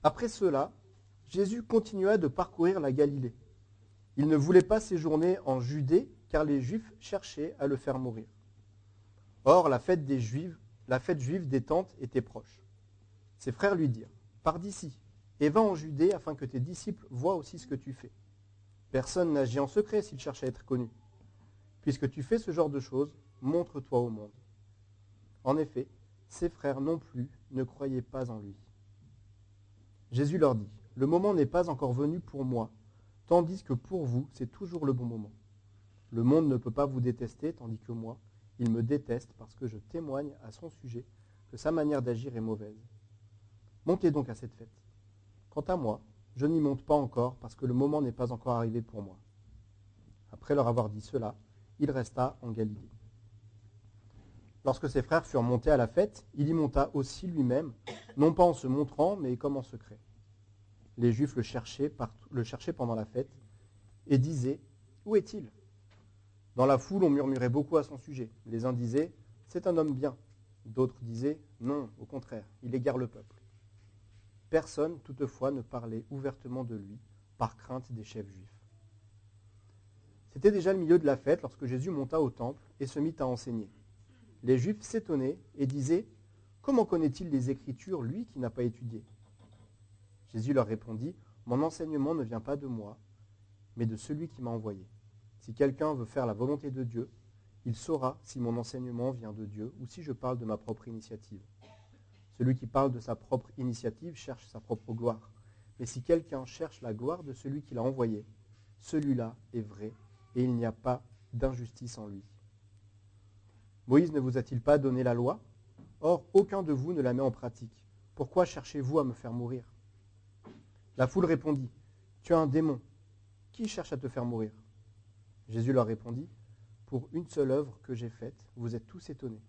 Après cela, Jésus continua de parcourir la Galilée. Il ne voulait pas séjourner en Judée, car les Juifs cherchaient à le faire mourir. Or, la fête juive des Tentes était proche. Ses frères lui dirent, « Pars d'ici, et va en Judée, afin que tes disciples voient aussi ce que tu fais. Personne n'agit en secret s'il cherche à être connu. Puisque tu fais ce genre de choses, montre-toi au monde. » En effet, ses frères non plus ne croyaient pas en lui. Jésus leur dit, « Le moment n'est pas encore venu pour moi, tandis que pour vous, c'est toujours le bon moment. Le monde ne peut pas vous détester, tandis que moi, il me déteste parce que je témoigne à son sujet que sa manière d'agir est mauvaise. Montez donc à cette fête. Quant à moi, je n'y monte pas encore parce que le moment n'est pas encore arrivé pour moi. » Après leur avoir dit cela, il resta en Galilée. Lorsque ses frères furent montés à la fête, il y monta aussi lui-même, non pas en se montrant, mais comme en secret. Les Juifs le cherchaient pendant la fête et disaient, « Où est-il » Dans la foule, on murmurait beaucoup à son sujet. Les uns disaient, « C'est un homme bien ». D'autres disaient, « Non, au contraire, il égare le peuple. » Personne, toutefois, ne parlait ouvertement de lui, par crainte des chefs juifs. C'était déjà le milieu de la fête lorsque Jésus monta au temple et se mit à enseigner. Les Juifs s'étonnaient et disaient, « Comment connaît-il les Écritures, lui qui n'a pas étudié ?» Jésus leur répondit, « Mon enseignement ne vient pas de moi, mais de celui qui m'a envoyé. Si quelqu'un veut faire la volonté de Dieu, il saura si mon enseignement vient de Dieu ou si je parle de ma propre initiative. Celui qui parle de sa propre initiative cherche sa propre gloire. Mais si quelqu'un cherche la gloire de celui qui l'a envoyé, celui-là est vrai et il n'y a pas d'injustice en lui. Moïse ne vous a-t-il pas donné la loi ? Or, aucun de vous ne la met en pratique. Pourquoi cherchez-vous à me faire mourir ? » La foule répondit, « Tu es un démon. Qui cherche à te faire mourir ?» Jésus leur répondit, « Pour une seule œuvre que j'ai faite, vous êtes tous étonnés.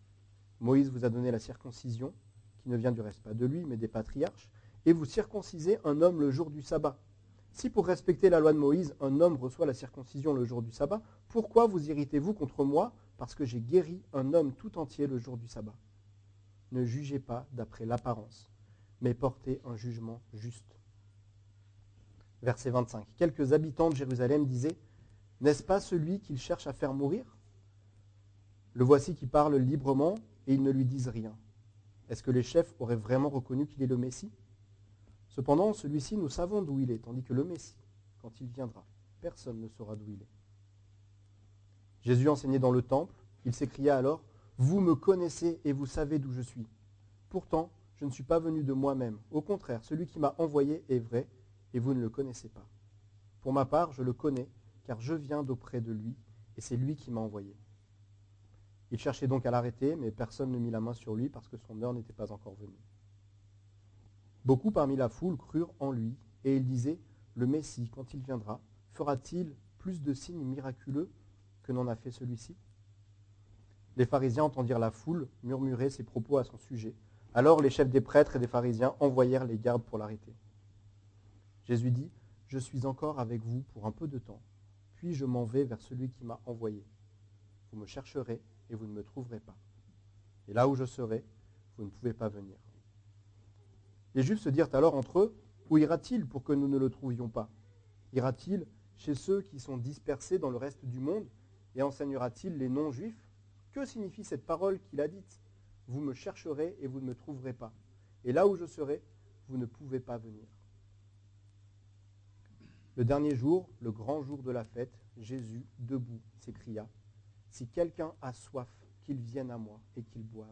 Moïse vous a donné la circoncision, qui ne vient du reste pas de lui, mais des patriarches, et vous circoncisez un homme le jour du sabbat. Si pour respecter la loi de Moïse, un homme reçoit la circoncision le jour du sabbat, pourquoi vous irritez-vous contre moi parce que j'ai guéri un homme tout entier le jour du sabbat ? Ne jugez pas d'après l'apparence, mais portez un jugement juste. » Verset 25. Quelques habitants de Jérusalem disaient, « N'est-ce pas celui qu'ils cherchent à faire mourir ? Le voici qui parle librement et ils ne lui disent rien. Est-ce que les chefs auraient vraiment reconnu qu'il est le Messie ? Cependant, celui-ci, nous savons d'où il est, tandis que le Messie, quand il viendra, personne ne saura d'où il est. » Jésus enseignait dans le temple. Il s'écria alors, « Vous me connaissez et vous savez d'où je suis. Pourtant, je ne suis pas venu de moi-même. Au contraire, celui qui m'a envoyé est vrai, et vous ne le connaissez pas. Pour ma part, je le connais, car je viens d'auprès de lui, et c'est lui qui m'a envoyé. » Il cherchait donc à l'arrêter, mais personne ne mit la main sur lui parce que son heure n'était pas encore venue. Beaucoup parmi la foule crurent en lui, et ils disaient, « Le Messie, quand il viendra, fera-t-il plus de signes miraculeux que n'en a fait celui-ci » Les pharisiens entendirent la foule murmurer ces propos à son sujet. Alors les chefs des prêtres et des pharisiens envoyèrent les gardes pour l'arrêter. Jésus dit, « Je suis encore avec vous pour un peu de temps, puis je m'en vais vers celui qui m'a envoyé. Vous me chercherez et vous ne me trouverez pas. Et là où je serai, vous ne pouvez pas venir. » Les Juifs se dirent alors entre eux, « Où ira-t-il pour que nous ne le trouvions pas ? Ira-t-il chez ceux qui sont dispersés dans le reste du monde et enseignera-t-il les non-juifs ? Que signifie cette parole qu'il a dite ? Vous me chercherez et vous ne me trouverez pas. Et là où je serai, vous ne pouvez pas venir. » Le dernier jour, le grand jour de la fête, Jésus, debout, s'écria, « Si quelqu'un a soif, qu'il vienne à moi et qu'il boive.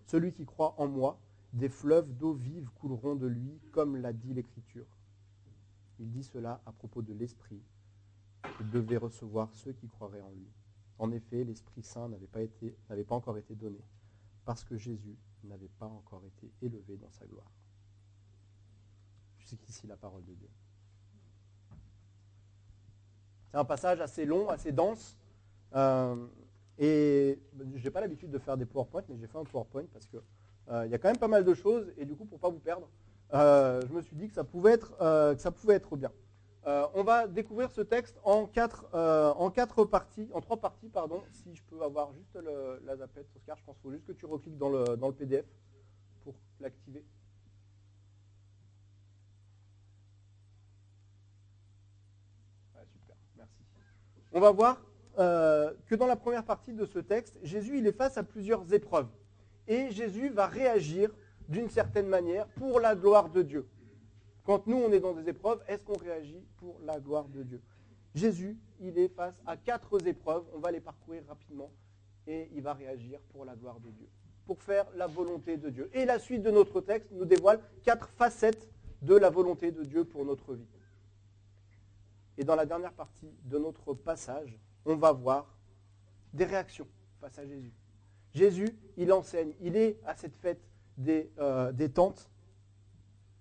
Celui qui croit en moi, des fleuves d'eau vive couleront de lui, comme l'a dit l'Écriture. » Il dit cela à propos de l'Esprit que devaient recevoir ceux qui croiraient en lui. En effet, l'Esprit Saint n'avait pas encore été donné, parce que Jésus n'avait pas encore été élevé dans sa gloire. Jusqu'ici la parole de Dieu. C'est un passage assez long, assez dense, et je n'ai pas l'habitude de faire des PowerPoint, mais j'ai fait un PowerPoint parce que y a quand même pas mal de choses, et du coup, pour ne pas vous perdre, je me suis dit que ça pouvait être bien. On va découvrir ce texte en trois parties, pardon. Si je peux avoir juste la zapette, Oscar, je pense qu'il faut juste que tu recliques dans le PDF pour l'activer. Merci. On va voir que dans la première partie de ce texte, Jésus il est face à plusieurs épreuves. Et Jésus va réagir d'une certaine manière pour la gloire de Dieu. Quand nous, on est dans des épreuves, est-ce qu'on réagit pour la gloire de Dieu? Jésus, il est face à 4 épreuves, on va les parcourir rapidement, et il va réagir pour la gloire de Dieu, pour faire la volonté de Dieu. Et la suite de notre texte nous dévoile 4 facettes de la volonté de Dieu pour notre vie. Et dans la dernière partie de notre passage, on va voir des réactions face à Jésus. Jésus, il enseigne, il est à cette fête des tentes,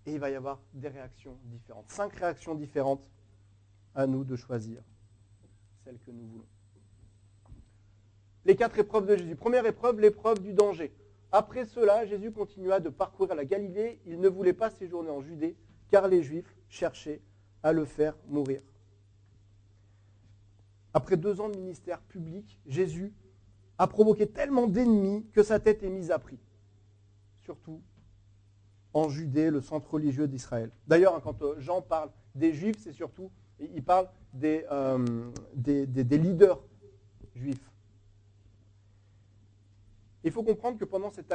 et il va y avoir des réactions différentes. 5 réactions différentes, à nous de choisir celle que nous voulons. Les 4 épreuves de Jésus. Première épreuve, l'épreuve du danger. Après cela, Jésus continua de parcourir la Galilée. Il ne voulait pas séjourner en Judée, car les Juifs cherchaient à le faire mourir. Après 2 ans de ministère public, Jésus a provoqué tellement d'ennemis que sa tête est mise à prix. Surtout en Judée, le centre religieux d'Israël. D'ailleurs, quand Jean parle des Juifs, c'est surtout, il parle des leaders juifs. Il faut comprendre que pendant cette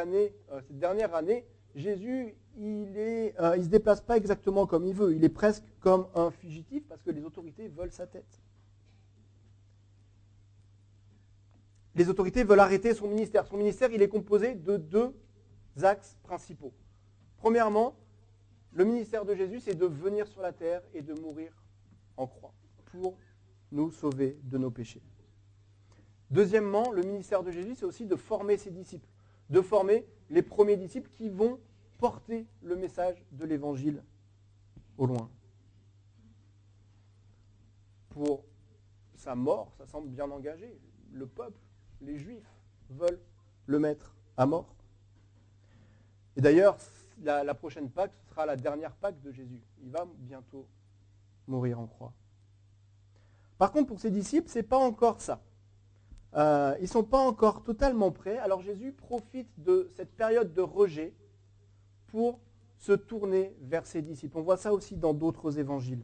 dernière année, Jésus, il ne se déplace pas exactement comme il veut. Il est presque comme un fugitif parce que les autorités veulent sa tête. Les autorités veulent arrêter son ministère. Son ministère, il est composé de 2 axes principaux. Premièrement, le ministère de Jésus, c'est de venir sur la terre et de mourir en croix pour nous sauver de nos péchés. Deuxièmement, le ministère de Jésus, c'est aussi de former ses disciples, de former les premiers disciples qui vont porter le message de l'évangile au loin. Pour sa mort, ça semble bien engagé. Le peuple, les Juifs, veulent le mettre à mort. Et d'ailleurs, la prochaine Pâque, ce sera la dernière Pâque de Jésus. Il va bientôt mourir en croix. Par contre, pour ses disciples, ce n'est pas encore ça. Ils ne sont pas encore totalement prêts. Alors Jésus profite de cette période de rejet pour se tourner vers ses disciples. On voit ça aussi dans d'autres évangiles.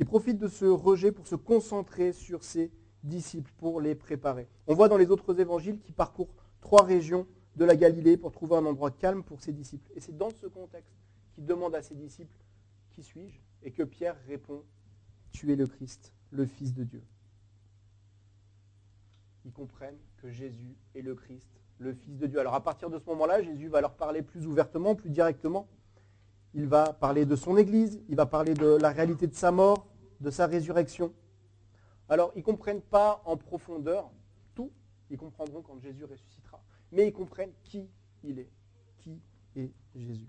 Il profite de ce rejet pour se concentrer sur ses disciples, pour les préparer. On voit dans les autres évangiles qu'il parcourt 3 régions de la Galilée pour trouver un endroit calme pour ses disciples. Et c'est dans ce contexte qu'il demande à ses disciples « Qui suis-je » et que Pierre répond « Tu es le Christ, le Fils de Dieu ». Ils comprennent que Jésus est le Christ, le Fils de Dieu. Alors à partir de ce moment-là, Jésus va leur parler plus ouvertement, plus directement. Il va parler de son Église, il va parler de la réalité de sa mort, de sa résurrection. Alors ils ne comprennent pas en profondeur tout, ils comprendront quand Jésus ressuscitera. Mais ils comprennent qui il est, qui est Jésus.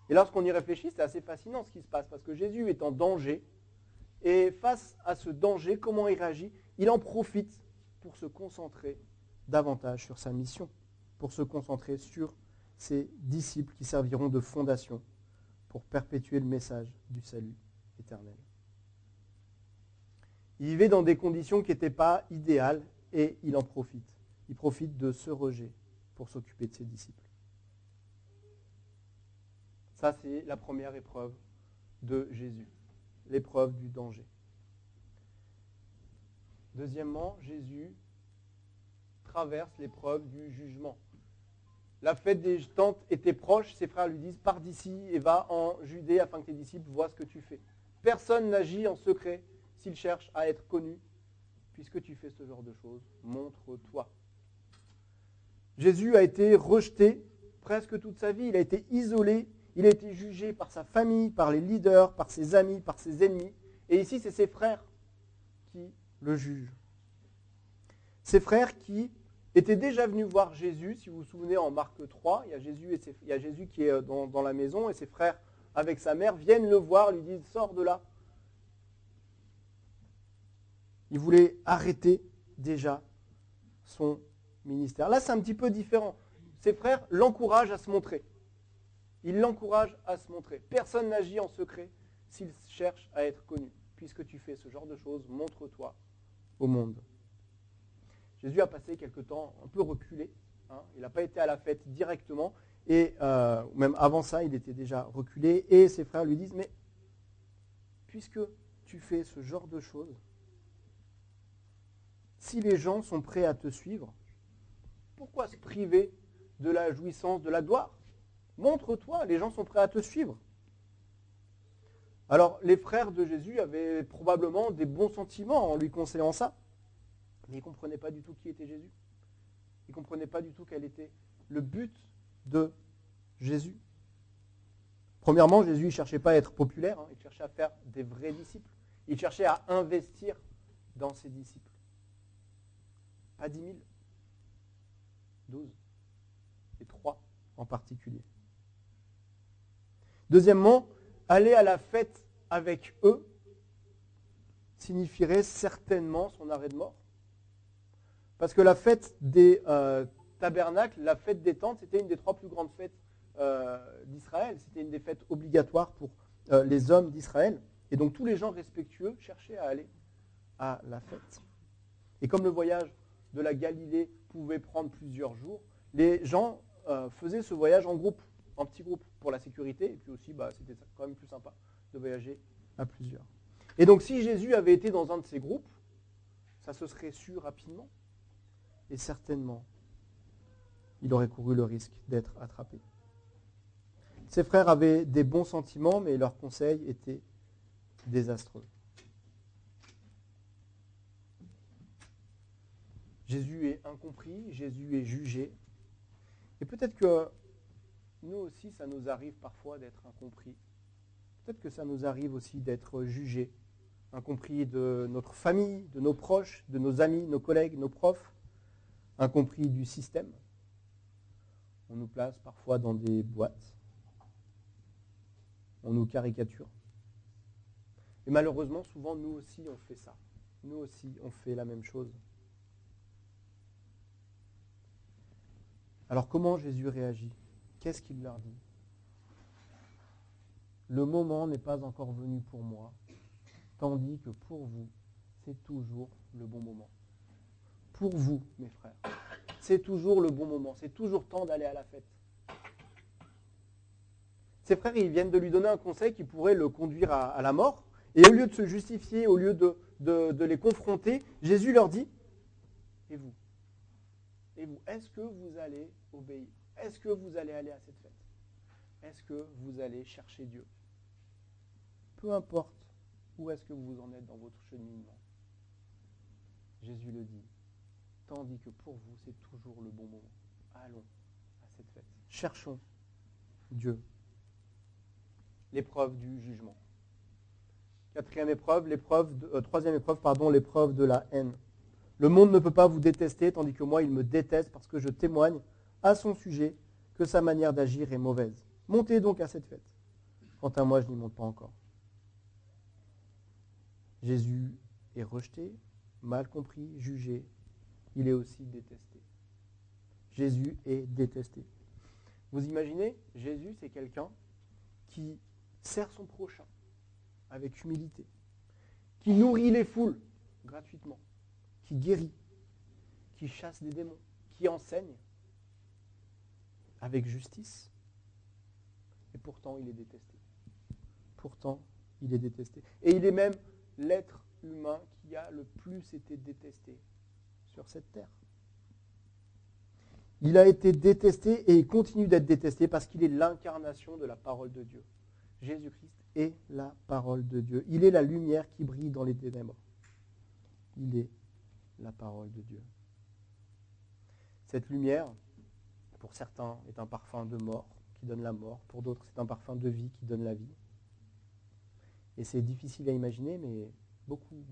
Et lorsqu'on y réfléchit, c'est assez fascinant ce qui se passe, parce que Jésus est en danger, et face à ce danger, comment il réagit? Il en profite pour se concentrer davantage sur sa mission, pour se concentrer sur ses disciples qui serviront de fondation pour perpétuer le message du salut éternel. Il vivait dans des conditions qui n'étaient pas idéales, et il en profite. Il profite de ce rejet pour s'occuper de ses disciples. Ça, c'est la première épreuve de Jésus, l'épreuve du danger. Deuxièmement, Jésus traverse l'épreuve du jugement. La fête des tentes était proche, ses frères lui disent « Pars d'ici et va en Judée afin que tes disciples voient ce que tu fais. Personne n'agit en secret s'il cherche à être connu. Puisque tu fais ce genre de choses, montre-toi. » Jésus a été rejeté presque toute sa vie, il a été isolé, il a été jugé par sa famille, par les leaders, par ses amis, par ses ennemis. Et ici, c'est ses frères qui le jugent. Ses frères qui étaient déjà venus voir Jésus, si vous vous souvenez en Marc 3, il y a Jésus qui est dans la maison et ses frères avec sa mère viennent le voir, lui disent « Sors de là ». Il voulait arrêter déjà son ministère. Là, c'est un petit peu différent. Ses frères l'encouragent à se montrer. Ils l'encouragent à se montrer. Personne n'agit en secret s'il cherche à être connu. Puisque tu fais ce genre de choses, montre-toi au monde. Jésus a passé quelque temps un peu reculé. Il n'a pas été à la fête directement. Et même avant ça, il était déjà reculé. Et ses frères lui disent, mais puisque tu fais ce genre de choses, si les gens sont prêts à te suivre, pourquoi se priver de la jouissance, de la gloire? Montre-toi, les gens sont prêts à te suivre. Alors, les frères de Jésus avaient probablement des bons sentiments en lui conseillant ça, mais ils ne comprenaient pas du tout qui était Jésus. Ils ne comprenaient pas du tout quel était le but de Jésus. Premièrement, Jésus ne cherchait pas à être populaire, il cherchait à faire des vrais disciples. Il cherchait à investir dans ses disciples. Pas 10 000, 12, et 3 en particulier. Deuxièmement, aller à la fête avec eux signifierait certainement son arrêt de mort. Parce que la fête des tabernacles, la fête des tentes, c'était une des 3 plus grandes fêtes d'Israël. C'était une des fêtes obligatoires pour les hommes d'Israël. Et donc tous les gens respectueux cherchaient à aller à la fête. Et comme le voyage de la Galilée pouvait prendre plusieurs jours, les gens faisaient ce voyage en groupe, en petits groupes, pour la sécurité. Et puis aussi, c'était quand même plus sympa de voyager à plusieurs. Et donc si Jésus avait été dans un de ces groupes, ça se serait su rapidement. Et certainement, il aurait couru le risque d'être attrapé. Ses frères avaient des bons sentiments, mais leurs conseils étaient désastreux. Jésus est incompris, Jésus est jugé. Et peut-être que nous aussi, ça nous arrive parfois d'être incompris. Peut-être que ça nous arrive aussi d'être jugés, incompris de notre famille, de nos proches, de nos amis, nos collègues, nos profs, incompris du système. On nous place parfois dans des boîtes. On nous caricature. Et malheureusement, souvent, nous aussi, on fait ça. Nous aussi, on fait la même chose. Alors, comment Jésus réagit? Qu'est-ce qu'il leur dit? Le moment n'est pas encore venu pour moi, tandis que pour vous, c'est toujours le bon moment. Pour vous, mes frères, c'est toujours le bon moment. C'est toujours temps d'aller à la fête. Ses frères, ils viennent de lui donner un conseil qui pourrait le conduire à la mort. Et au lieu de se justifier, au lieu de les confronter, Jésus leur dit, et vous? Et vous, est-ce que vous allez obéir? Est-ce que vous allez aller à cette fête? Est-ce que vous allez chercher Dieu? Peu importe où est-ce que vous en êtes dans votre cheminement. Jésus le dit, tandis que pour vous, c'est toujours le bon moment. Allons à cette fête. Cherchons Dieu. L'épreuve du jugement. Troisième épreuve, l'épreuve de la haine. Le monde ne peut pas vous détester, tandis que moi, il me déteste parce que je témoigne à son sujet que sa manière d'agir est mauvaise. Montez donc à cette fête. Quant à moi, je n'y monte pas encore. Jésus est rejeté, mal compris, jugé. Il est aussi détesté. Jésus est détesté. Vous imaginez, Jésus, c'est quelqu'un qui sert son prochain avec humilité, qui nourrit les foules gratuitement, qui guérit, qui chasse des démons, qui enseigne avec justice. Et pourtant, il est détesté. Pourtant, il est détesté. Et il est même l'être humain qui a le plus été détesté sur cette terre. Il a été détesté et il continue d'être détesté parce qu'il est l'incarnation de la parole de Dieu. Jésus-Christ est la parole de Dieu. Il est la lumière qui brille dans les ténèbres. Il est la parole de Dieu. Cette lumière, pour certains, est un parfum de mort qui donne la mort. Pour d'autres, c'est un parfum de vie qui donne la vie. Et c'est difficile à imaginer, mais beaucoup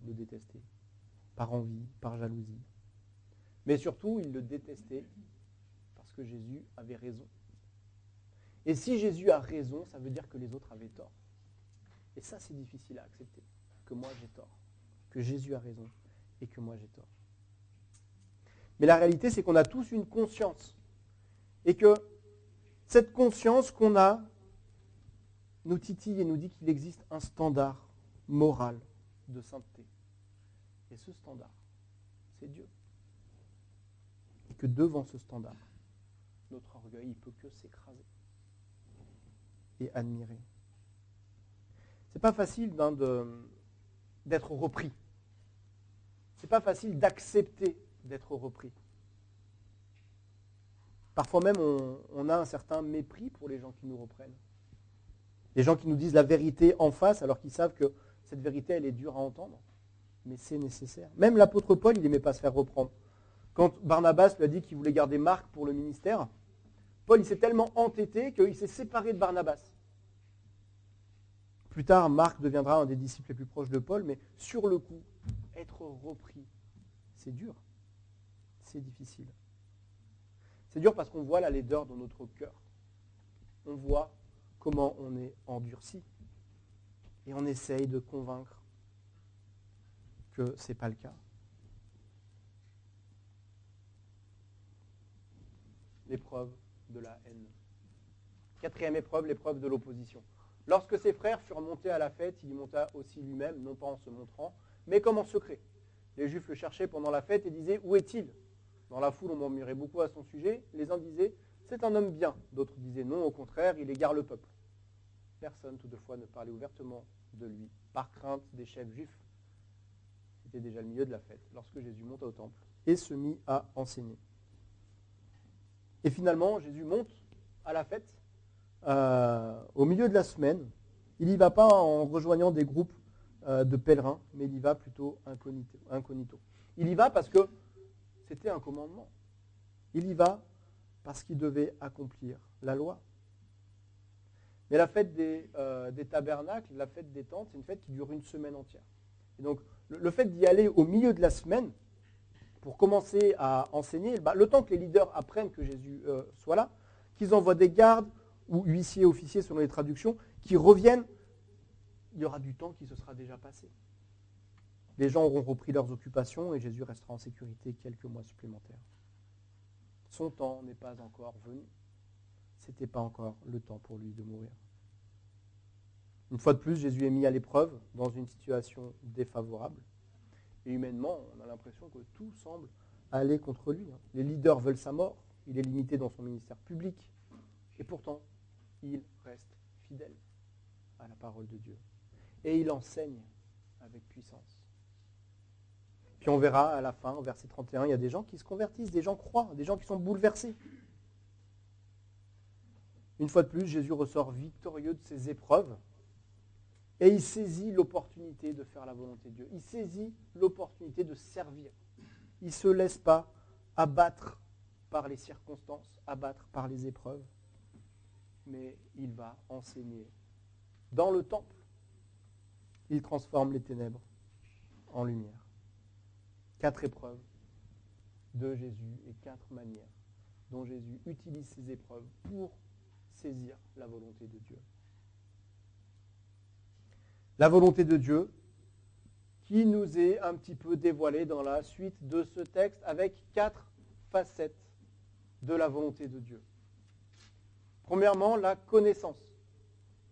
le détestaient. Par envie, par jalousie. Mais surtout, ils le détestaient parce que Jésus avait raison. Et si Jésus a raison, ça veut dire que les autres avaient tort. Et ça, c'est difficile à accepter. Que moi, j'ai tort. Que Jésus a raison et que moi, j'ai tort. Mais la réalité, c'est qu'on a tous une conscience. Et que cette conscience qu'on a nous titille et nous dit qu'il existe un standard moral de sainteté. Et ce standard, c'est Dieu. Et que devant ce standard, notre orgueil ne peut que s'écraser et admirer. C'est pas facile d'être repris. C'est pas facile d'accepter d'être repris. Parfois même, on a un certain mépris pour les gens qui nous reprennent. Les gens qui nous disent la vérité en face, alors qu'ils savent que cette vérité, elle est dure à entendre. Mais c'est nécessaire. Même l'apôtre Paul, il n'aimait pas se faire reprendre. Quand Barnabas lui a dit qu'il voulait garder Marc pour le ministère, Paul, il s'est tellement entêté qu'il s'est séparé de Barnabas. Plus tard, Marc deviendra un des disciples les plus proches de Paul, mais sur le coup, être repris, c'est dur. C'est difficile. C'est dur parce qu'on voit la laideur dans notre cœur. On voit comment on est endurci. Et on essaye de convaincre que ce n'est pas le cas. L'épreuve de la haine. Quatrième épreuve, l'épreuve de l'opposition. Lorsque ses frères furent montés à la fête, il y monta aussi lui-même, non pas en se montrant, mais comme en secret. Les Juifs le cherchaient pendant la fête et disaient « Où est-il » Dans la foule, on murmurait beaucoup à son sujet. Les uns disaient « C'est un homme bien ». D'autres disaient « Non, au contraire, il égare le peuple ». Personne, toutefois, ne parlait ouvertement de lui, par crainte des chefs juifs. C'était déjà le milieu de la fête, lorsque Jésus monta au temple et se mit à enseigner. Et finalement, Jésus monte à la fête, au milieu de la semaine. Il n'y va pas en rejoignant des groupes de pèlerins, mais il y va plutôt incognito. Il y va parce que c'était un commandement. Il y va parce qu'il devait accomplir la loi. Mais la fête des tabernacles, la fête des tentes, c'est une fête qui dure une semaine entière. Et donc, le fait d'y aller au milieu de la semaine, pour commencer à enseigner, le temps que les leaders apprennent que Jésus soit là, qu'ils envoient des gardes ou huissiers, officiers selon les traductions, qui reviennent, il y aura du temps qui se sera déjà passé. Les gens auront repris leurs occupations et Jésus restera en sécurité quelques mois supplémentaires. Son temps n'est pas encore venu. Ce n'était pas encore le temps pour lui de mourir. Une fois de plus, Jésus est mis à l'épreuve dans une situation défavorable. Et humainement, on a l'impression que tout semble aller contre lui. Les leaders veulent sa mort. Il est limité dans son ministère public. Et pourtant, il reste fidèle à la parole de Dieu. Et il enseigne avec puissance. Puis on verra à la fin, au verset 31, il y a des gens qui se convertissent, des gens croient, des gens qui sont bouleversés. Une fois de plus, Jésus ressort victorieux de ses épreuves et il saisit l'opportunité de faire la volonté de Dieu. Il saisit l'opportunité de servir. Il ne se laisse pas abattre par les circonstances, abattre par les épreuves, mais il va enseigner. Dans le temple, il transforme les ténèbres en lumière. 4 épreuves de Jésus et 4 manières dont Jésus utilise ces épreuves pour saisir la volonté de Dieu. La volonté de Dieu qui nous est un petit peu dévoilée dans la suite de ce texte avec 4 facettes de la volonté de Dieu. Premièrement, la connaissance.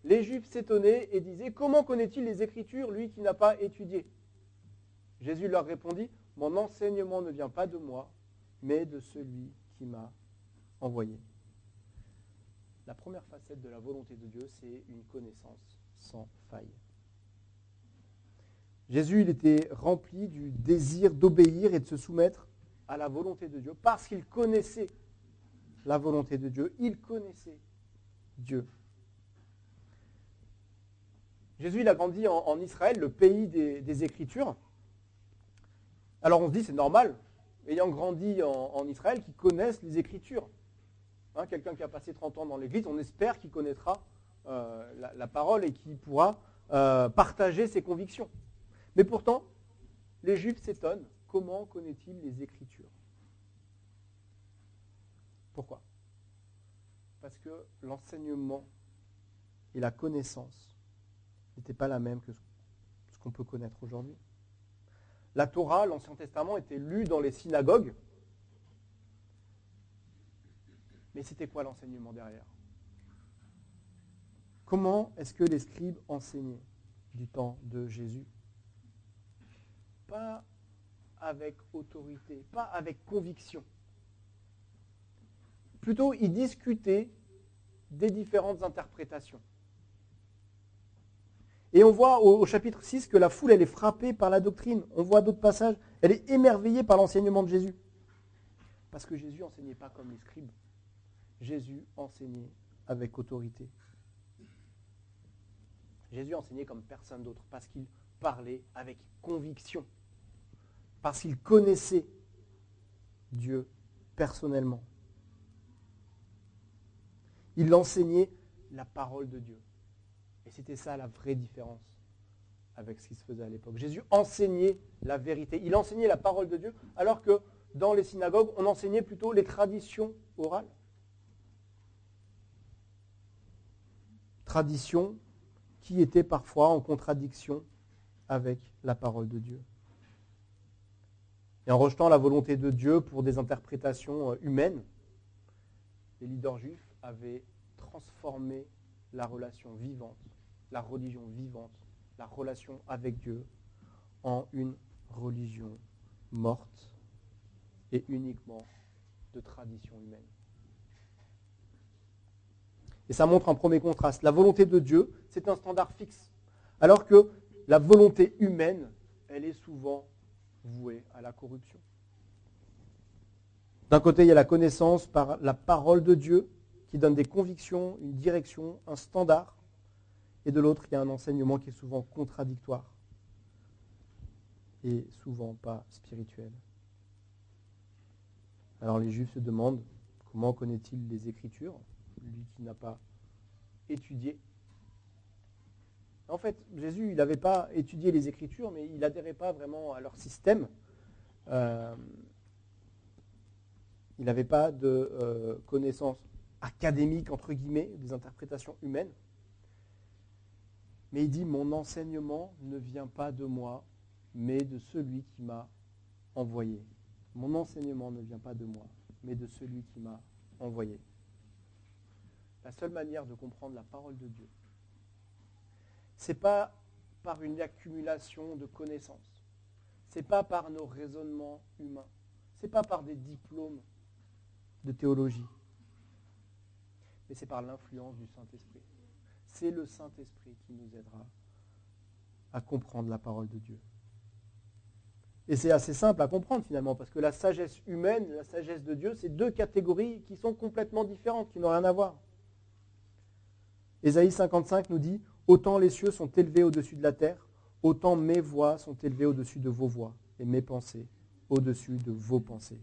Les Juifs s'étonnaient et disaient « Comment connaît-il les Écritures, lui qui n'a pas étudié ?» Jésus leur répondit « Mon enseignement ne vient pas de moi, mais de celui qui m'a envoyé. » La première facette de la volonté de Dieu, c'est une connaissance sans faille. Jésus, il était rempli du désir d'obéir et de se soumettre à la volonté de Dieu parce qu'il connaissait la volonté de Dieu. Il connaissait Dieu. Jésus, il a grandi en Israël, le pays des Écritures. Alors on se dit, c'est normal, ayant grandi en Israël, qu'ils connaissent les Écritures. Quelqu'un qui a passé 30 ans dans l'Église, on espère qu'il connaîtra la parole et qu'il pourra partager ses convictions. Mais pourtant, les Juifs s'étonnent. Comment connaît-il les Écritures ? Pourquoi ? Parce que l'enseignement et la connaissance n'étaient pas la même que ce qu'on peut connaître aujourd'hui. La Torah, l'Ancien Testament, était lu dans les synagogues. Mais c'était quoi l'enseignement derrière ? Comment est-ce que les scribes enseignaient du temps de Jésus ? Pas avec autorité, pas avec conviction. Plutôt, ils discutaient des différentes interprétations. Et on voit au chapitre 6 que la foule, elle est frappée par la doctrine. On voit d'autres passages. Elle est émerveillée par l'enseignement de Jésus. Parce que Jésus n'enseignait pas comme les scribes. Jésus enseignait avec autorité. Jésus enseignait comme personne d'autre, parce qu'il parlait avec conviction. Parce qu'il connaissait Dieu personnellement. Il enseignait la parole de Dieu. Et c'était ça la vraie différence avec ce qui se faisait à l'époque. Jésus enseignait la vérité. Il enseignait la parole de Dieu, alors que dans les synagogues, on enseignait plutôt les traditions orales. Traditions qui étaient parfois en contradiction avec la parole de Dieu. Et en rejetant la volonté de Dieu pour des interprétations humaines, les leaders juifs avaient transformé la relation vivante, la religion vivante, la relation avec Dieu en une religion morte et uniquement de tradition humaine. Et ça montre un premier contraste. La volonté de Dieu, c'est un standard fixe, alors que la volonté humaine, elle est souvent vouée à la corruption. D'un côté, il y a la connaissance par la parole de Dieu, qui donne des convictions, une direction, un standard. Et de l'autre, il y a un enseignement qui est souvent contradictoire et souvent pas spirituel. Alors les Juifs se demandent, comment connaît-il les Écritures, lui qui n'a pas étudié. En fait, Jésus, il n'avait pas étudié les Écritures, mais il n'adhérait pas vraiment à leur système. Il n'avait pas de connaissances académiques, entre guillemets, des interprétations humaines. Mais il dit, mon enseignement ne vient pas de moi, mais de celui qui m'a envoyé. Mon enseignement ne vient pas de moi, mais de celui qui m'a envoyé. La seule manière de comprendre la parole de Dieu, ce n'est pas par une accumulation de connaissances, ce n'est pas par nos raisonnements humains, ce n'est pas par des diplômes de théologie, mais c'est par l'influence du Saint-Esprit. C'est le Saint-Esprit qui nous aidera à comprendre la parole de Dieu. Et c'est assez simple à comprendre finalement, parce que la sagesse humaine, la sagesse de Dieu, c'est deux catégories qui sont complètement différentes, qui n'ont rien à voir. Ésaïe 55 nous dit, « Autant les cieux sont élevés au-dessus de la terre, autant mes voix sont élevées au-dessus de vos voix, et mes pensées au-dessus de vos pensées. »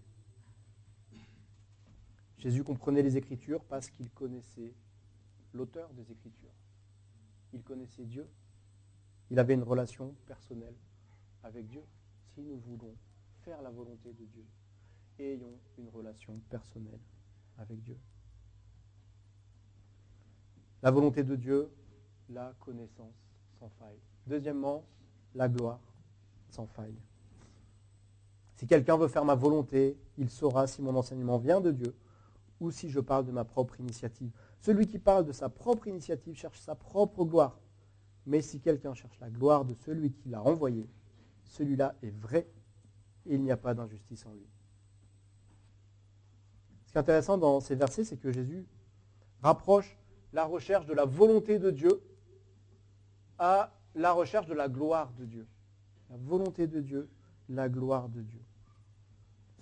Jésus comprenait les Écritures parce qu'il connaissait l'auteur des Écritures. Il connaissait Dieu. Il avait une relation personnelle avec Dieu. Si nous voulons faire la volonté de Dieu, ayons une relation personnelle avec Dieu. La volonté de Dieu, la connaissance sans faille. Deuxièmement, la gloire sans faille. Si quelqu'un veut faire ma volonté, il saura si mon enseignement vient de Dieu ou si je parle de ma propre initiative. Celui qui parle de sa propre initiative cherche sa propre gloire. Mais si quelqu'un cherche la gloire de celui qui l'a envoyé, celui-là est vrai et il n'y a pas d'injustice en lui. Ce qui est intéressant dans ces versets, c'est que Jésus rapproche la recherche de la volonté de Dieu à la recherche de la gloire de Dieu. La volonté de Dieu, la gloire de Dieu.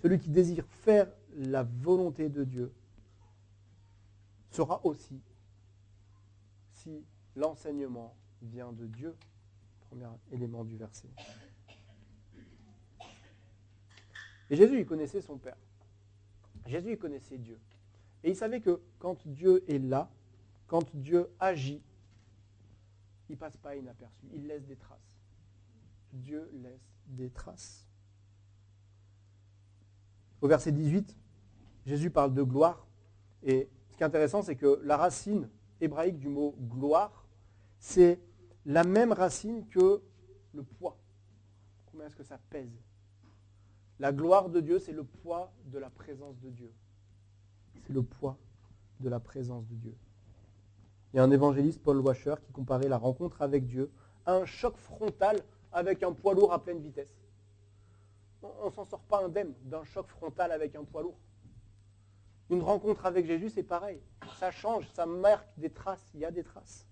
Celui qui désire faire la volonté de Dieu saura aussi si l'enseignement vient de Dieu. Premier élément du verset. Et Jésus, il connaissait son Père. Jésus, il connaissait Dieu. Et il savait que quand Dieu est là, quand Dieu agit, il ne passe pas inaperçu. Il laisse des traces. Dieu laisse des traces. Au verset 18, Jésus parle de gloire. Et ce qui est intéressant, c'est que la racine hébraïque du mot gloire, c'est la même racine que le poids. Combien est-ce que ça pèse? La gloire de Dieu, c'est le poids de la présence de Dieu. C'est le poids de la présence de Dieu. Il y a un évangéliste, Paul Washer, qui comparait la rencontre avec Dieu à un choc frontal avec un poids lourd à pleine vitesse. On ne s'en sort pas indemne d'un choc frontal avec un poids lourd. Une rencontre avec Jésus, c'est pareil. Ça change, ça marque des traces, il y a des traces.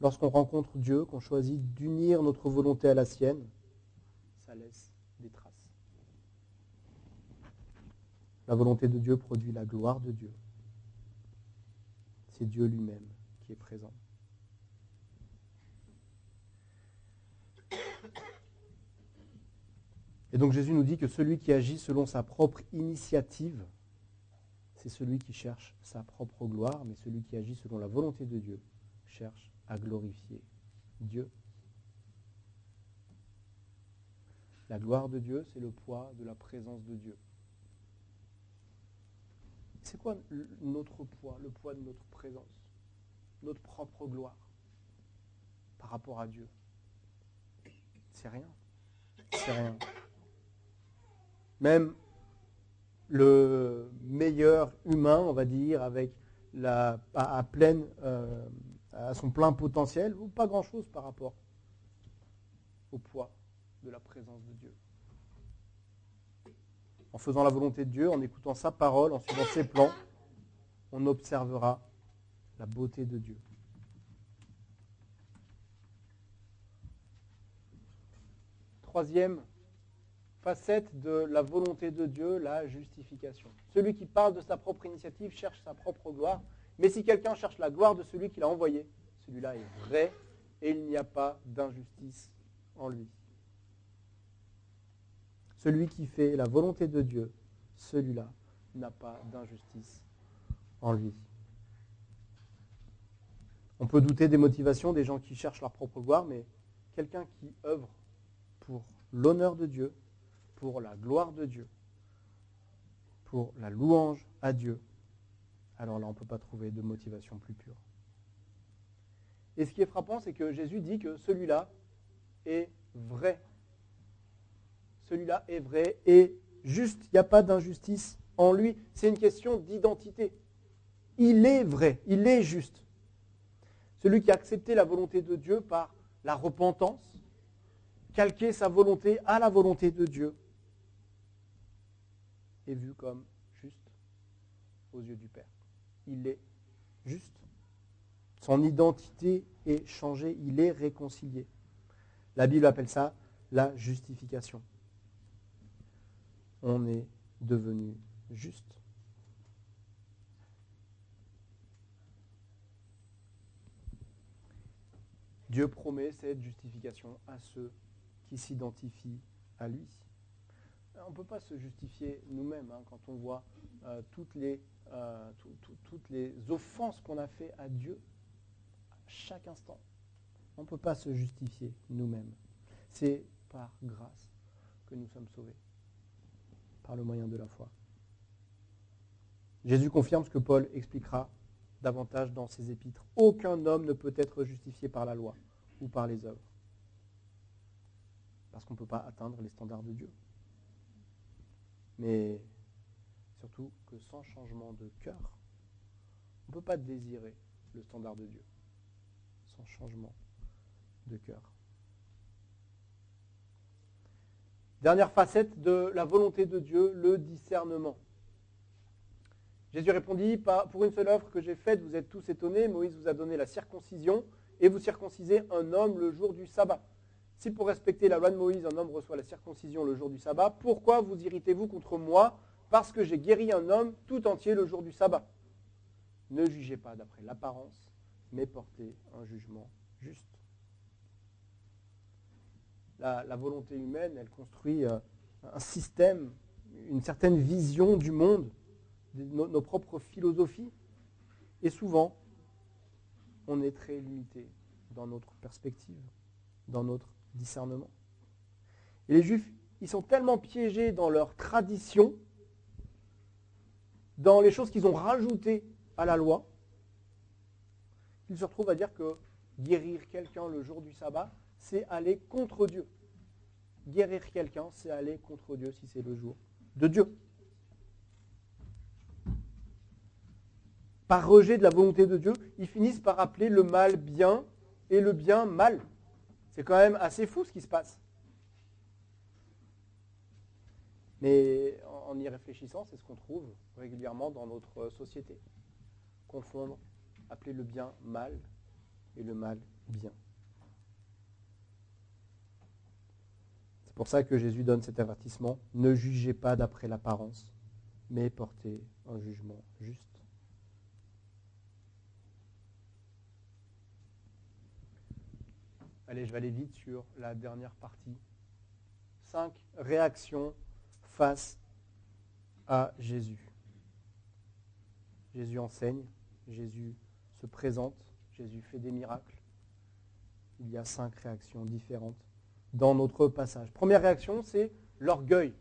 lorsqu'on rencontre Dieu, qu'on choisit d'unir notre volonté à la sienne, ça laisse des traces. La volonté de Dieu produit la gloire de Dieu. C'est Dieu lui-même qui est présent. Et donc Jésus nous dit que celui qui agit selon sa propre initiative, c'est celui qui cherche sa propre gloire, mais celui qui agit selon la volonté de Dieu cherche à glorifier Dieu. La gloire de Dieu, c'est le poids de la présence de Dieu. C'est quoi notre poids, le poids de notre présence, notre propre gloire par rapport à Dieu? C'est rien. C'est rien. Même le meilleur humain, on va dire, avec à son plein potentiel, ou pas grand-chose par rapport au poids de la présence de Dieu. En faisant la volonté de Dieu, en écoutant sa parole, en suivant ses plans, on observera la beauté de Dieu. Troisième facette de la volonté de Dieu, la justification. Celui qui parle de sa propre initiative cherche sa propre gloire, mais si quelqu'un cherche la gloire de celui qui l'a envoyé, celui-là est vrai et il n'y a pas d'injustice en lui. Celui qui fait la volonté de Dieu, celui-là n'a pas d'injustice en lui. On peut douter des motivations des gens qui cherchent leur propre gloire, mais quelqu'un qui œuvre pour l'honneur de Dieu, pour la gloire de Dieu, pour la louange à Dieu, alors là, on ne peut pas trouver de motivation plus pure. Et ce qui est frappant, c'est que Jésus dit que celui-là est vrai. Celui-là est vrai et juste. Il n'y a pas d'injustice en lui. C'est une question d'identité. Il est vrai, il est juste. Celui qui a accepté la volonté de Dieu par la repentance, calquer sa volonté à la volonté de Dieu, est vu comme juste aux yeux du Père. Il est juste. Son identité est changée, il est réconcilié. La Bible appelle ça la justification. On est devenu juste. Dieu promet cette justification à ceux qui s'identifient à lui. On ne peut pas se justifier nous-mêmes quand on voit toutes les offenses qu'on a fait à Dieu à chaque instant. On ne peut pas se justifier nous-mêmes. C'est par grâce que nous sommes sauvés, par le moyen de la foi. Jésus confirme ce que Paul expliquera davantage dans ses épîtres. Aucun homme ne peut être justifié par la loi ou par les œuvres, parce qu'on ne peut pas atteindre les standards de Dieu. Mais surtout que sans changement de cœur, on ne peut pas désirer le standard de Dieu, sans changement de cœur. Dernière facette de la volonté de Dieu, le discernement. Jésus répondit, pour une seule œuvre que j'ai faite, vous êtes tous étonnés, Moïse vous a donné la circoncision, et vous circoncisez un homme le jour du sabbat. Si pour respecter la loi de Moïse, un homme reçoit la circoncision le jour du sabbat, pourquoi vous irritez-vous contre moi parce que j'ai guéri un homme tout entier le jour du sabbat? Ne jugez pas d'après l'apparence, mais portez un jugement juste. La volonté humaine, elle construit un système, une certaine vision du monde, nos propres philosophies, et souvent, on est très limité dans notre perspective, dans notre discernement. Et les Juifs, ils sont tellement piégés dans leur tradition, dans les choses qu'ils ont rajoutées à la loi, qu'ils se retrouvent à dire que guérir quelqu'un le jour du sabbat, c'est aller contre Dieu. Guérir quelqu'un, c'est aller contre Dieu si c'est le jour de Dieu. Par rejet de la volonté de Dieu, ils finissent par appeler le mal bien et le bien mal. C'est quand même assez fou ce qui se passe. Mais en y réfléchissant, c'est ce qu'on trouve régulièrement dans notre société. Confondre, appeler le bien mal et le mal bien. C'est pour ça que Jésus donne cet avertissement. Ne jugez pas d'après l'apparence, mais portez un jugement juste. Allez, je vais aller vite sur la dernière partie. 5 réactions face à Jésus. Jésus enseigne, Jésus se présente, Jésus fait des miracles. Il y a 5 réactions différentes dans notre passage. Première réaction, c'est l'orgueil.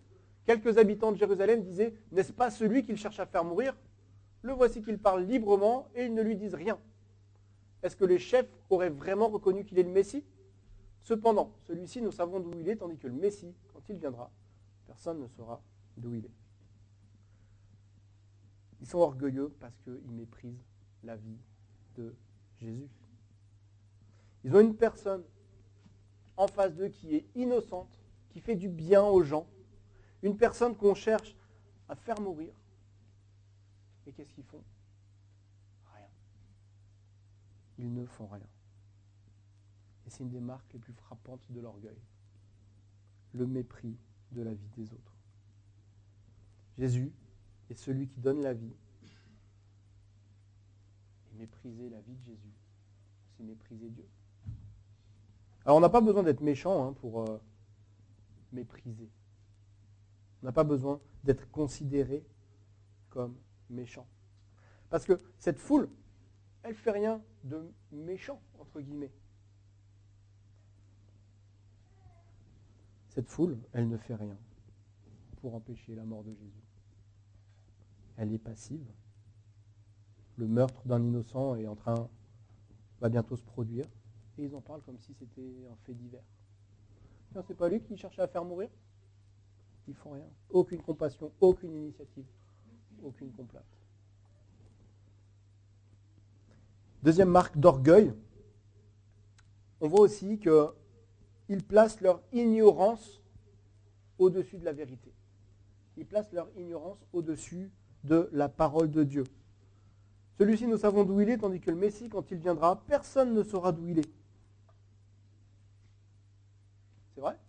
Quelques habitants de Jérusalem disaient, n'est-ce pas celui qu'il cherche à faire mourir? Le voici qu'il parle librement et ils ne lui disent rien. Est-ce que les chefs auraient vraiment reconnu qu'il est le Messie? Cependant, celui-ci, nous savons d'où il est, tandis que le Messie, quand il viendra, personne ne saura d'où il est. Ils sont orgueilleux parce qu'ils méprisent la vie de Jésus. Ils ont une personne en face d'eux qui est innocente, qui fait du bien aux gens, une personne qu'on cherche à faire mourir. Et qu'est-ce qu'ils font? Rien. Ils ne font rien. Et c'est une des marques les plus frappantes de l'orgueil. Le mépris de la vie des autres. Jésus est celui qui donne la vie. Et mépriser la vie de Jésus, c'est mépriser Dieu. Alors on n'a pas besoin d'être méchant pour mépriser. On n'a pas besoin d'être considéré comme méchant. Parce que cette foule, elle ne fait rien de méchant, entre guillemets. Cette foule, elle ne fait rien pour empêcher la mort de Jésus. Elle est passive. Le meurtre d'un innocent va bientôt se produire. Et ils en parlent comme si c'était un fait divers. Non, c'est pas lui qui cherchait à faire mourir. Ils font rien. Aucune compassion, aucune initiative, aucune complainte. Deuxième marque d'orgueil, on voit aussi qu'ils placent leur ignorance au-dessus de la vérité. Ils placent leur ignorance au-dessus de la parole de Dieu. Celui-ci, nous savons d'où il est, tandis que le Messie, quand il viendra, personne ne saura d'où il est. C'est vrai?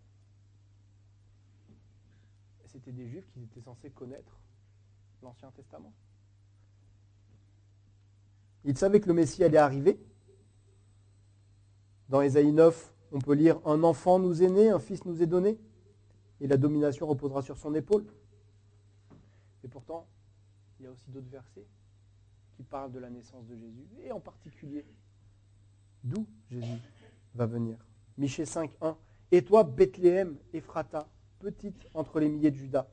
C'était des Juifs qui étaient censés connaître l'Ancien Testament. Ils savaient que le Messie allait arriver. Dans Ésaïe 9, on peut lire « Un enfant nous est né, un fils nous est donné, et la domination reposera sur son épaule. » Et pourtant, il y a aussi d'autres versets qui parlent de la naissance de Jésus, et en particulier d'où Jésus va venir. Michée 5, 1. « Et toi, Bethléem, Ephrata, petite entre les milliers de Juda,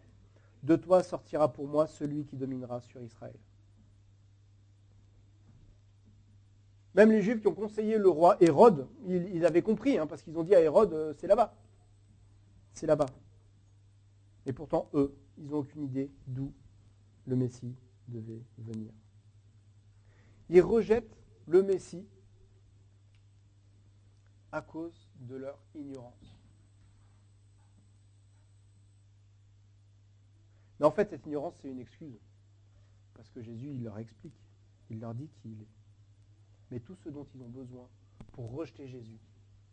de toi sortira pour moi celui qui dominera sur Israël. » Même les Juifs qui ont conseillé le roi Hérode, ils avaient compris, parce qu'ils ont dit à Hérode, c'est là-bas. C'est là-bas. Et pourtant, eux, ils n'ont aucune idée d'où le Messie devait venir. Ils rejettent le Messie à cause de leur ignorance. Mais en fait, cette ignorance, c'est une excuse. Parce que Jésus, il leur explique. Il leur dit qui il est. Mais tout ce dont ils ont besoin pour rejeter Jésus,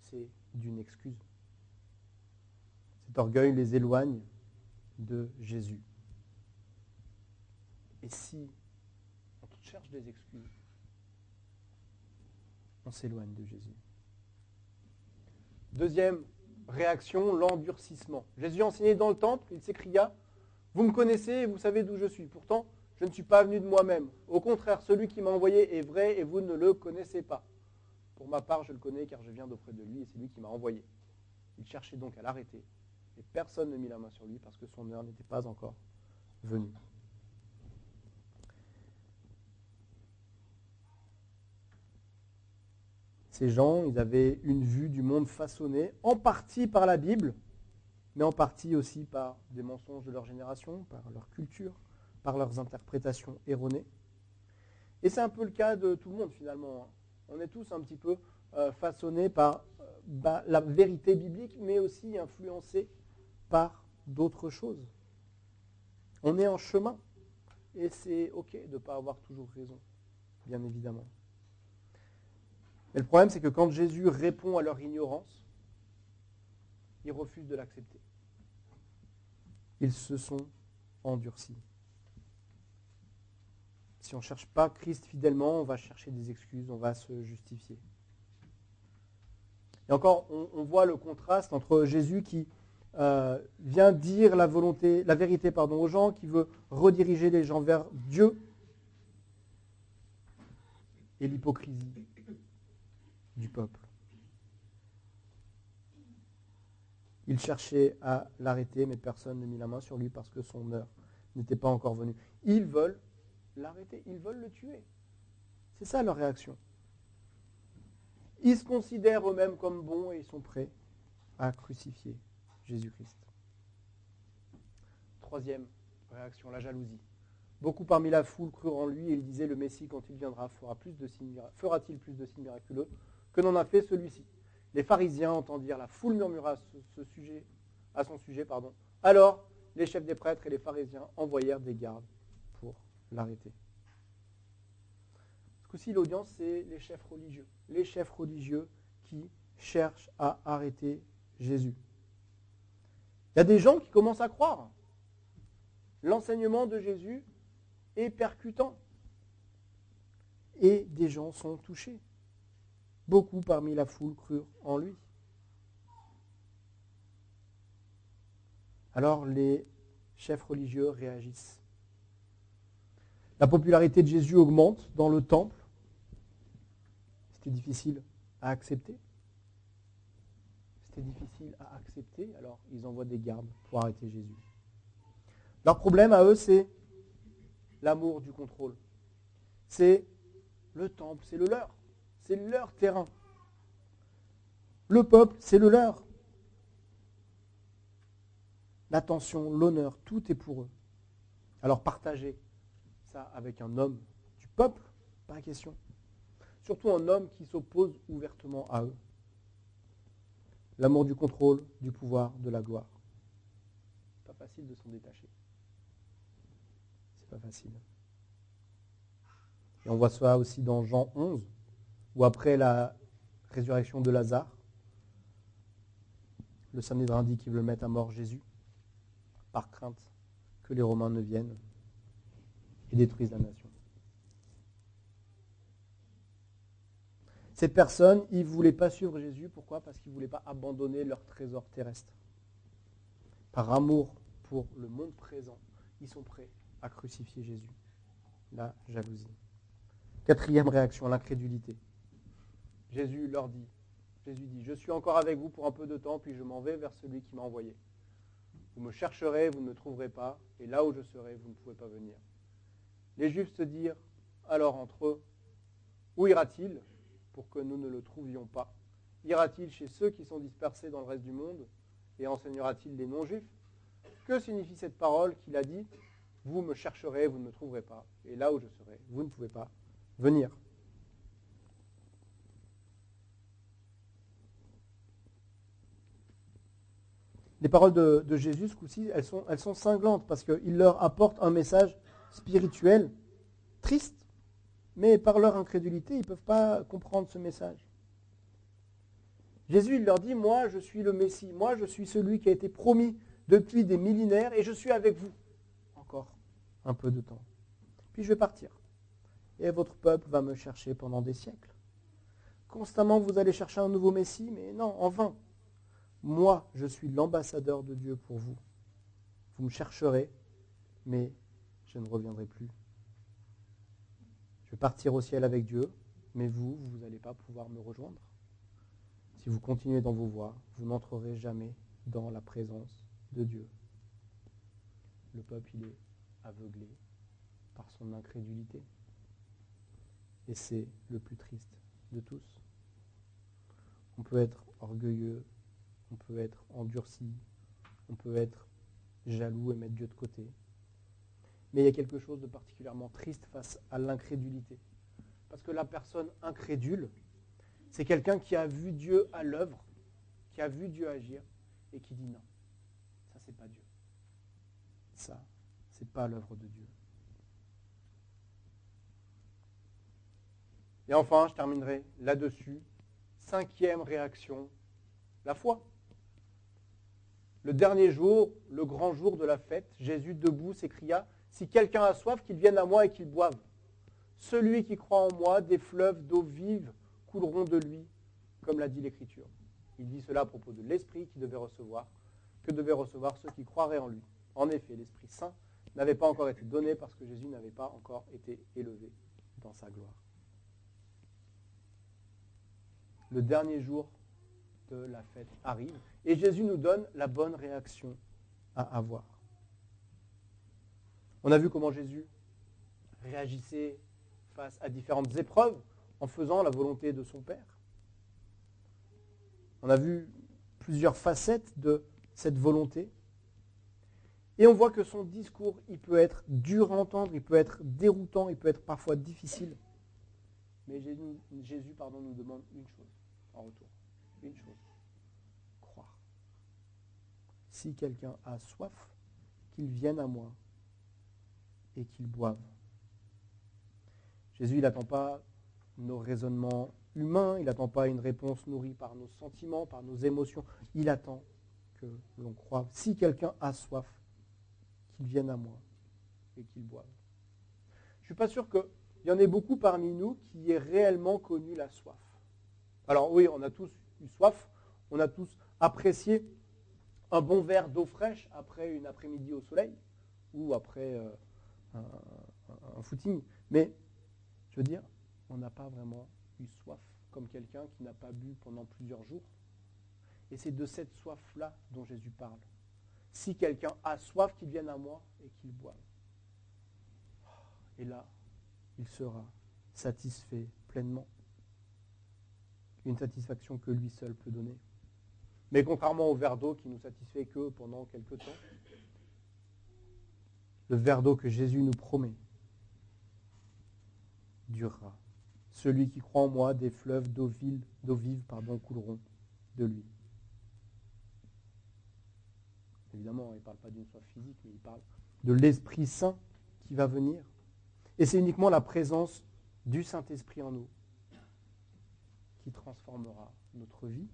c'est d'une excuse. Cet orgueil les éloigne de Jésus. Et si on cherche des excuses, on s'éloigne de Jésus. Deuxième réaction, l'endurcissement. Jésus enseignait dans le temple, il s'écria « Vous me connaissez et vous savez d'où je suis. Pourtant, je ne suis pas venu de moi-même. Au contraire, celui qui m'a envoyé est vrai et vous ne le connaissez pas. Pour ma part, je le connais car je viens d'auprès de lui et c'est lui qui m'a envoyé. » Il cherchait donc à l'arrêter. Et personne ne mit la main sur lui parce que son heure n'était pas encore venue. Ces gens, ils avaient une vue du monde façonnée, en partie par la Bible, mais en partie aussi par des mensonges de leur génération, par leur culture, par leurs interprétations erronées. Et c'est un peu le cas de tout le monde finalement. On est tous un petit peu façonnés par la vérité biblique, mais aussi influencés par d'autres choses. On est en chemin, et c'est ok de ne pas avoir toujours raison, bien évidemment. Mais le problème, c'est que quand Jésus répond à leur ignorance, ils refusent de l'accepter. Ils se sont endurcis. Si on ne cherche pas Christ fidèlement, on va chercher des excuses, on va se justifier. Et encore, on voit le contraste entre Jésus qui vient dire la vérité aux gens, qui veut rediriger les gens vers Dieu, et l'hypocrisie du peuple. Il cherchait à l'arrêter, mais personne ne mit la main sur lui parce que son heure n'était pas encore venue. Ils veulent l'arrêter, ils veulent le tuer. C'est ça leur réaction. Ils se considèrent eux-mêmes comme bons et ils sont prêts à crucifier Jésus-Christ. Troisième réaction, la jalousie. Beaucoup parmi la foule crurent en lui et ils disaient, le Messie, quand il viendra, fera-t-il plus de signes miraculeux que n'en a fait celui-ci? Les pharisiens entendirent la foule murmurer à son sujet. Alors, les chefs des prêtres et les pharisiens envoyèrent des gardes pour l'arrêter. Ce coup-ci, l'audience, c'est les chefs religieux. Les chefs religieux qui cherchent à arrêter Jésus. Il y a des gens qui commencent à croire. L'enseignement de Jésus est percutant. Et des gens sont touchés. Beaucoup parmi la foule crurent en lui. Alors les chefs religieux réagissent. La popularité de Jésus augmente dans le temple. C'était difficile à accepter. Alors ils envoient des gardes pour arrêter Jésus. Leur problème à eux, c'est l'amour du contrôle. C'est le temple, c'est le leur. C'est leur terrain. Le peuple, c'est le leur. L'attention, l'honneur, tout est pour eux. Alors partagez ça avec un homme du peuple, pas question. Surtout un homme qui s'oppose ouvertement à eux. L'amour du contrôle, du pouvoir, de la gloire. C'est pas facile de s'en détacher. C'est pas facile. Et on voit ça aussi dans Jean 11, où après la résurrection de Lazare, le Sanhédrin dit qu'il veut mettre à mort Jésus, par crainte que les Romains ne viennent et détruisent la nation. Ces personnes, ils ne voulaient pas suivre Jésus. Pourquoi? Parce qu'ils ne voulaient pas abandonner leur trésor terrestre. Par amour pour le monde présent, ils sont prêts à crucifier Jésus. La jalousie. Quatrième réaction, l'incrédulité. Jésus dit, je suis encore avec vous pour un peu de temps, puis je m'en vais vers celui qui m'a envoyé. Vous me chercherez, vous ne me trouverez pas, et là où je serai, vous ne pouvez pas venir. Les Juifs se dirent alors entre eux, où ira-t-il pour que nous ne le trouvions pas? Ira-t-il chez ceux qui sont dispersés dans le reste du monde et enseignera-t-il les non-juifs? Que signifie cette parole qu'il a dit? Vous me chercherez, vous ne me trouverez pas, et là où je serai, vous ne pouvez pas venir. Les paroles de Jésus, ce coup-ci, elles sont cinglantes parce qu'il leur apporte un message spirituel triste, mais par leur incrédulité, ils ne peuvent pas comprendre ce message. Jésus, il leur dit, moi, je suis le Messie, moi, je suis celui qui a été promis depuis des millénaires et je suis avec vous encore un peu de temps. Puis je vais partir. Et votre peuple va me chercher pendant des siècles. Constamment, vous allez chercher un nouveau Messie, mais non, en vain. Moi, je suis l'ambassadeur de Dieu pour vous. Vous me chercherez, mais je ne reviendrai plus. Je vais partir au ciel avec Dieu, mais vous n'allez pas pouvoir me rejoindre. Si vous continuez dans vos voies, vous n'entrerez jamais dans la présence de Dieu. Le peuple, il est aveuglé par son incrédulité. Et c'est le plus triste de tous. On peut être orgueilleux, on peut être endurci, on peut être jaloux et mettre Dieu de côté. Mais il y a quelque chose de particulièrement triste face à l'incrédulité. Parce que la personne incrédule, c'est quelqu'un qui a vu Dieu à l'œuvre, qui a vu Dieu agir, et qui dit non, ça c'est pas Dieu. Ça, c'est pas l'œuvre de Dieu. Et enfin, je terminerai là-dessus. 5e réaction, la foi. Le dernier jour, le grand jour de la fête, Jésus debout s'écria, « Si quelqu'un a soif, qu'il vienne à moi et qu'il boive. Celui qui croit en moi, des fleuves d'eau vive couleront de lui, comme l'a dit l'Écriture. » Il dit cela à propos de l'Esprit que devaient recevoir ceux qui croiraient en lui. En effet, l'Esprit Saint n'avait pas encore été donné parce que Jésus n'avait pas encore été élevé dans sa gloire. Le dernier jour de la fête arrive et Jésus nous donne la bonne réaction à avoir. On a vu comment Jésus réagissait face à différentes épreuves en faisant la volonté de son Père. On a vu plusieurs facettes de cette volonté. Et on voit que son discours, il peut être dur à entendre, il peut être déroutant, il peut être parfois difficile. Mais Jésus nous demande une chose en retour. Une chose. Croire. Si quelqu'un a soif, qu'il vienne à moi et qu'il boive. Jésus, il n'attend pas nos raisonnements humains, il n'attend pas une réponse nourrie par nos sentiments, par nos émotions. Il attend que l'on croive. Si quelqu'un a soif, qu'il vienne à moi et qu'il boive. Je ne suis pas sûr qu'il y en ait beaucoup parmi nous qui aient réellement connu la soif. Alors oui, on a tous eu soif, on a tous apprécié un bon verre d'eau fraîche après une après-midi au soleil ou après un footing. Mais, je veux dire, on n'a pas vraiment eu soif comme quelqu'un qui n'a pas bu pendant plusieurs jours. Et c'est de cette soif-là dont Jésus parle. Si quelqu'un a soif, qu'il vienne à moi et qu'il boive. Et là, il sera satisfait pleinement. Une satisfaction que lui seul peut donner. Mais contrairement au verre d'eau qui nous satisfait que pendant quelque temps, le verre d'eau que Jésus nous promet durera. Celui qui croit en moi, des fleuves d'eau vive couleront de lui. Évidemment, il ne parle pas d'une soif physique, mais il parle de l'Esprit Saint qui va venir. Et c'est uniquement la présence du Saint-Esprit en nous qui transformera notre vie,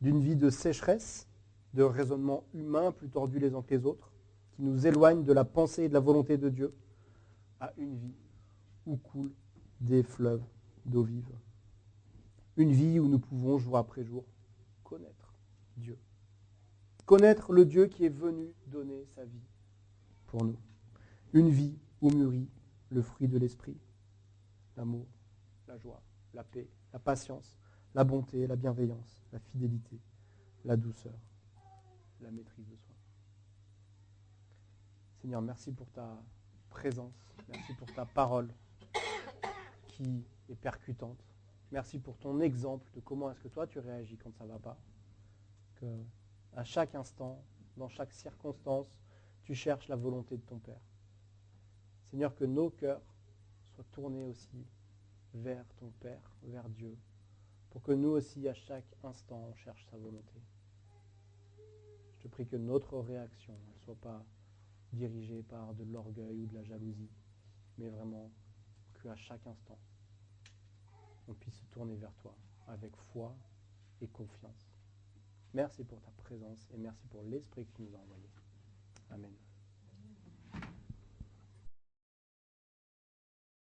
d'une vie de sécheresse, de raisonnement humain plus tordu les uns que les autres, qui nous éloigne de la pensée et de la volonté de Dieu, à une vie où coulent des fleuves d'eau vive. Une vie où nous pouvons, jour après jour, connaître Dieu. Connaître le Dieu qui est venu donner sa vie pour nous. Une vie où mûrit le fruit de l'esprit, l'amour, la joie, la paix, la patience, la bonté, la bienveillance, la fidélité, la douceur, la maîtrise de soi. Seigneur, merci pour ta présence, merci pour ta parole qui est percutante. Merci pour ton exemple de comment est-ce que toi tu réagis quand ça ne va pas. Que à chaque instant, dans chaque circonstance, tu cherches la volonté de ton Père. Seigneur, que nos cœurs soient tournés aussi vers ton Père, vers Dieu, pour que nous aussi, à chaque instant, on cherche sa volonté. Je te prie que notre réaction ne soit pas dirigée par de l'orgueil ou de la jalousie, mais vraiment qu'à chaque instant, on puisse se tourner vers toi avec foi et confiance. Merci pour ta présence et merci pour l'Esprit que tu nous as envoyé. Amen.